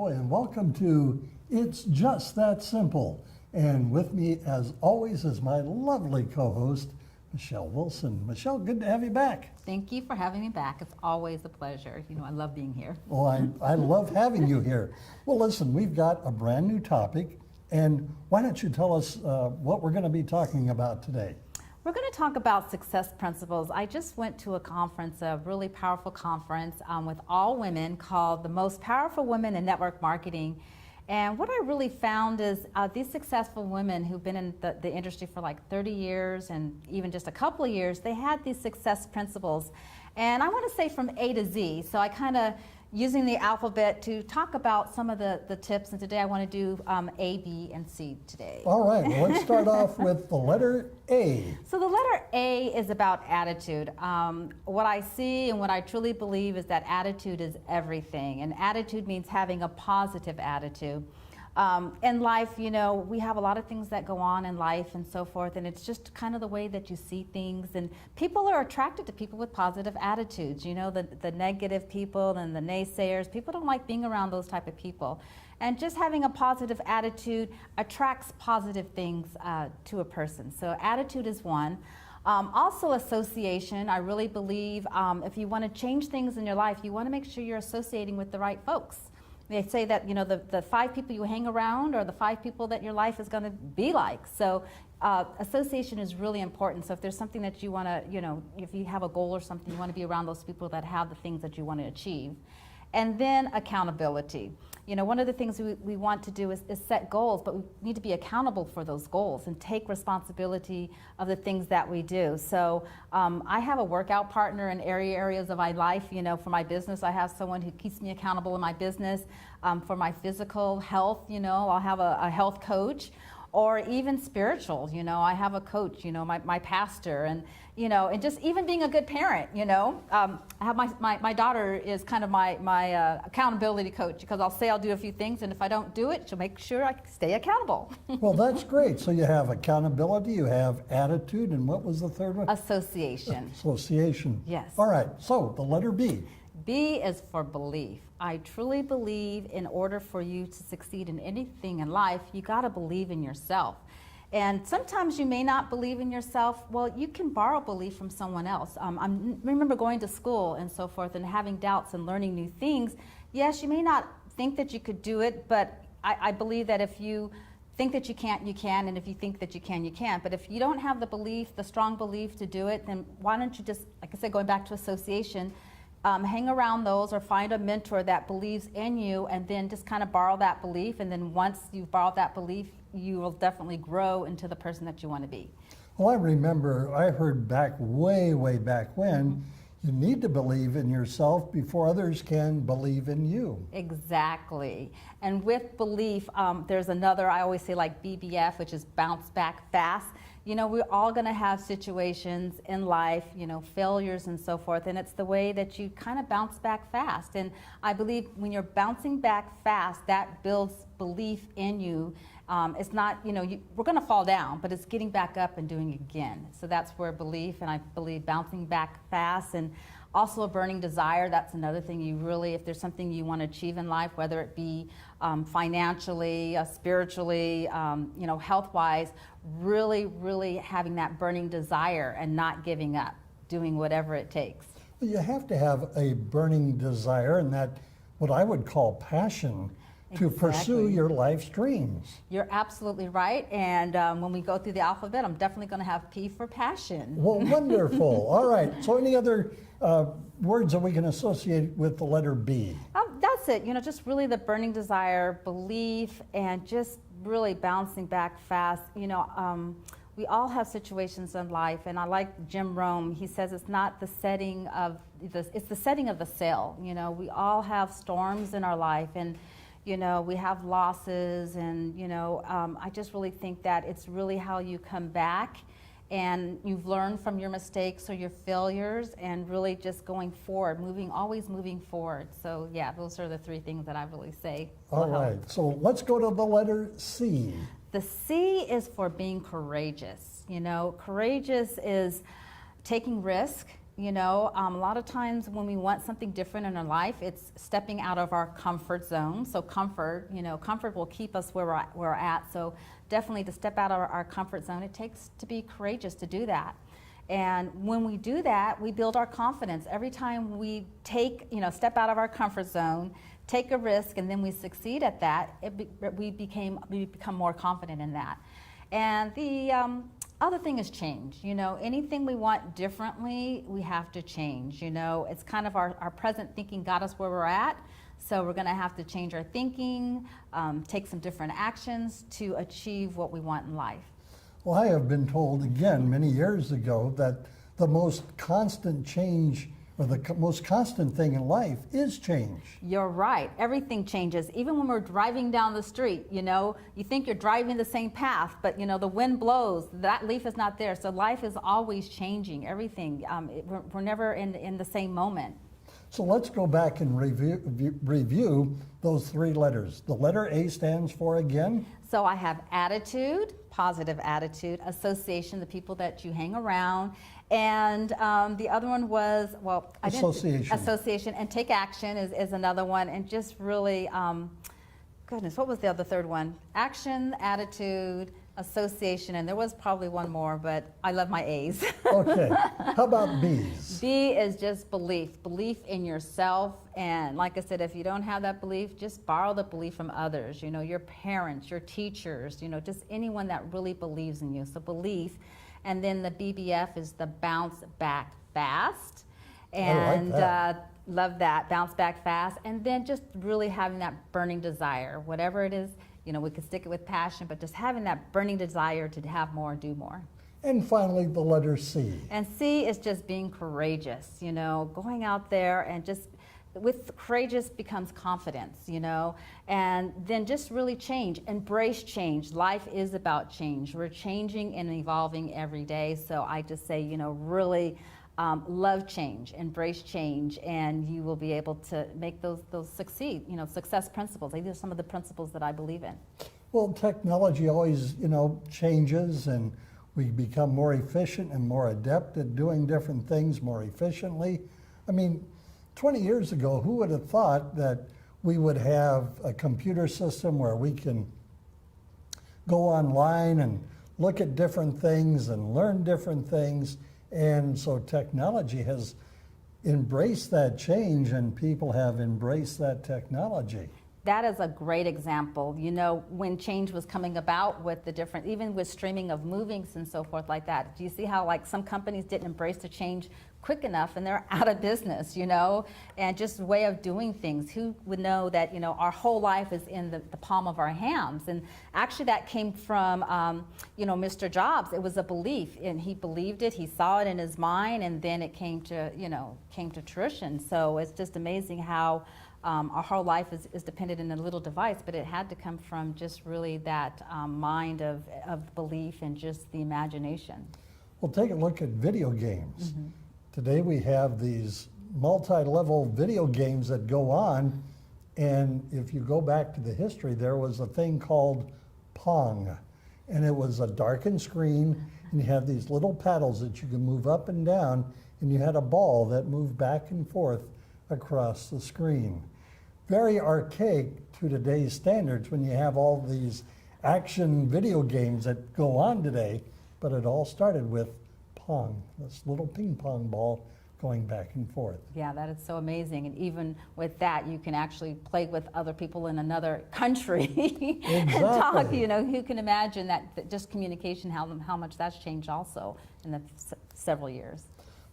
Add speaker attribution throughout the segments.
Speaker 1: boy, and welcome to It's Just That Simple. And with me, as always, is my lovely co-host, Michele Wilson. Michele, good to have you back.
Speaker 2: Thank you for having me back. It's always a pleasure. You know, I love being here.
Speaker 1: Well, I love having you here. Well, listen, we've got a brand new topic, and why don't you tell us what we're going to be talking about today?
Speaker 2: We're going to talk about success principles. I just went to a conference, a really powerful conference with all women called The Most Powerful Women in Network Marketing. And what I really found is these successful women who've been in the industry for like 30 years and even just a couple of years, they had these success principles. And I want to say from A to Z. So I kind of using the alphabet to talk about some of the tips. And today I want to do A, B, and C today.
Speaker 1: All right, well, let's start off with the letter A.
Speaker 2: So the letter A is about attitude. What I see and what I truly believe is that attitude is everything. And attitude means having a positive attitude. In life, you know, we have a lot of things that go on in life and so forth, and it's just kind of the way that you see things. And people are attracted to people with positive attitudes. You know, the negative people and the naysayers, people don't like being around those type of people. And just having a positive attitude attracts positive things to a person. So attitude is one. Also association, I really believe if you want to change things in your life, you want to make sure you're associating with the right folks. They say that, you know, the 5 people you hang around are the 5 people that your life is going to be like. So association is really important. So if there's something that you want to, you know, if you have a goal or something, you want to be around those people that have the things that you want to achieve. And then accountability. You know, one of the things we want to do is set goals, but we need to be accountable for those goals and take responsibility of the things that we do. So I have a workout partner in areas of my life. You know, for my business, I have someone who keeps me accountable in my business. For my physical health, you know, I'll have a health coach. Or even spiritual, you know, I have a coach, you know, my pastor, and, you know, and just even being a good parent, you know. I have my daughter is kind of my accountability coach, because I'll say I'll do a few things, and if I don't do it, she'll make sure I stay accountable.
Speaker 1: Well, that's great. So you have accountability, you have attitude, and what was the third one?
Speaker 2: Association.
Speaker 1: Association.
Speaker 2: Yes.
Speaker 1: All right, so the letter B.
Speaker 2: B is for belief. I truly believe in order for you to succeed in anything in life, you got to believe in yourself. And sometimes you may not believe in yourself. Well, you can borrow belief from someone else. I remember going to school and so forth and having doubts and learning new things. Yes, you may not think that you could do it, but I believe that if you think that you can't, you can, and if you think that you can, you can't. But if you don't have the belief, the strong belief to do it, then why don't you just, like I said, going back to association, hang around those or find a mentor that believes in you, and then just kind of borrow that belief. And then once you've borrowed that belief, you will definitely grow into the person that you want to be.
Speaker 1: Well, I remember I heard back way back when, you need to believe in yourself before others can believe in you.
Speaker 2: Exactly. And with belief, there's another, I always say like BBF, which is bounce back fast. You know, we're all going to have situations in life, you know, failures and so forth, and it's the way that you kind of bounce back fast. And I believe when you're bouncing back fast, that builds belief in you. It's not, you know, we're going to fall down, but it's getting back up and doing it again. So that's where belief, and I believe bouncing back fast, and also a burning desire. That's another thing you really, if there's something you want to achieve in life, whether it be financially, spiritually, you know, health-wise, really having that burning desire and not giving up, doing whatever it takes.
Speaker 1: Well, you have to have a burning desire, and that what I would call passion, to pursue your life's dreams.
Speaker 2: You're absolutely right. And when we go through the alphabet, I'm definitely going to have P for passion.
Speaker 1: Well, wonderful. All right. So any other words that we can associate with the letter B?
Speaker 2: That's it. You know, just really the burning desire, belief, and just really bouncing back fast. You know, we all have situations in life, and I like Jim Rome. He says it's not the setting of it's the setting of the sail. You know, we all have storms in our life, and you know, we have losses, and you know, I just really think that it's really how you come back, and you've learned from your mistakes or your failures, and really just going forward, always moving forward. So yeah, those are the 3 things that I really say.
Speaker 1: All right, so let's go to the letter C.
Speaker 2: The C is for being courageous. You know, courageous is taking risk, You know, a lot of times when we want something different in our life, it's stepping out of our comfort zone. So comfort, you know, comfort will keep us where we're at. So definitely to step out of our comfort zone, it takes to be courageous to do that. And when we do that, we build our confidence. Every time we take, you know, step out of our comfort zone, take a risk, and then we succeed at that, we become more confident in that. And the other thing is change. You know, anything we want differently, we have to change. You know, it's kind of our present thinking got us where we're at. So we're going to have to change our thinking, take some different actions to achieve what we want in life.
Speaker 1: Well, I have been told again many years ago that the most constant change, or the most constant thing in life, is change.
Speaker 2: You're right. Everything changes. Even when we're driving down the street, you know, you think you're driving the same path, but you know, the wind blows, that leaf is not there. So life is always changing, everything. We're never in the same moment.
Speaker 1: So let's go back and review those three letters. The letter A stands for, again?
Speaker 2: So I have attitude, positive attitude, association, the people that you hang around, and the other one was, well, association, and take action is another one, and just really, goodness, what was the other third one? Action, attitude, association, and there was probably one more, but I love my A's.
Speaker 1: Okay, how about B's?
Speaker 2: B is just belief in yourself. And like I said, if you don't have that belief, just borrow the belief from others, you know, your parents, your teachers, you know, just anyone that really believes in you. So belief. And then the BBF is the bounce back fast. And
Speaker 1: I like that.
Speaker 2: Love that, bounce back fast. And then just really having that burning desire, whatever it is. You know, we could stick it with passion, but just having that burning desire to have more, do more.
Speaker 1: And finally, the letter C.
Speaker 2: And C is just being courageous, you know, going out there and just, with courageous becomes confidence, you know, and then just really change, embrace change. Life is about change. We're changing and evolving every day. So I just say, you know, really love change, embrace change, and you will be able to make those succeed, you know, success principles. These are some of the principles that I believe in.
Speaker 1: Well, technology always, you know, changes, and we become more efficient and more adept at doing different things more efficiently. I mean, 20 years ago, who would have thought that we would have a computer system where we can go online and look at different things and learn different things? And so technology has embraced that change, and people have embraced that technology.
Speaker 2: That is a great example. You know, when change was coming about with the different, even with streaming of movies and so forth like that, do you see how like some companies didn't embrace the change quick enough and they're out of business, you know, and just way of doing things. Who would know that, you know, our whole life is in the palm of our hands? And actually that came from, you know, Mr. Jobs. It was a belief, and he believed it, he saw it in his mind, and then it came to, you know, came to fruition. So it's just amazing how our whole life is dependent in a little device, but it had to come from just really that mind of belief and just the imagination.
Speaker 1: Well, take a look at video games.
Speaker 2: Mm-hmm.
Speaker 1: Today we have these multi-level video games that go on, and if you go back to the history, there was a thing called Pong, and it was a darkened screen, and you had these little paddles that you could move up and down, and you had a ball that moved back and forth across the screen. Very archaic to today's standards when you have all these action video games that go on today, but it all started with Pong, this little ping pong ball going back and forth.
Speaker 2: Yeah, that is so amazing. And even with that, you can actually play with other people in another country and talk. You know, who can imagine that just communication, how much that's changed also in the several years.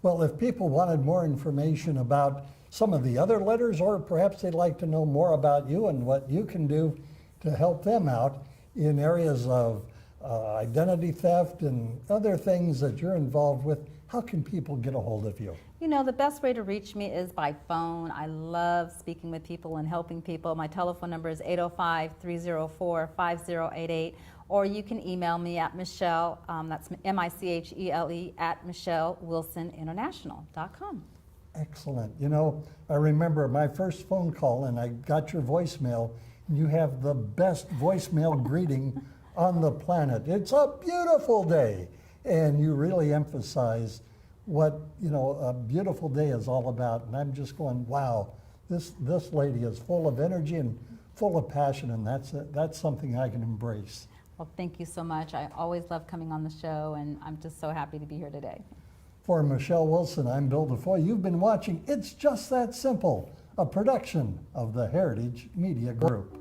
Speaker 1: Well, if people wanted more information about some of the other letters, or perhaps they'd like to know more about you and what you can do to help them out in areas of identity theft and other things that you're involved with, how can people get a hold of you?
Speaker 2: You know, the best way to reach me is by phone. I love speaking with people and helping people. My telephone number is 805-304-5088, or you can email me at Michele, that's Michele, at MichelleWilsonInternational.com.
Speaker 1: Excellent. You know, I remember my first phone call, and I got your voicemail, and you have the best voicemail greeting on the planet. It's a beautiful day. And you really emphasize what, a beautiful day is all about. And I'm just going, wow, this lady is full of energy and full of passion, and that's something I can embrace.
Speaker 2: Well, thank you so much. I always love coming on the show, and I'm just so happy to be here today.
Speaker 1: For Michele Wilson, I'm Bill DeFoi. You've been watching It's Just That Simple, a production of the Heritage Media Group.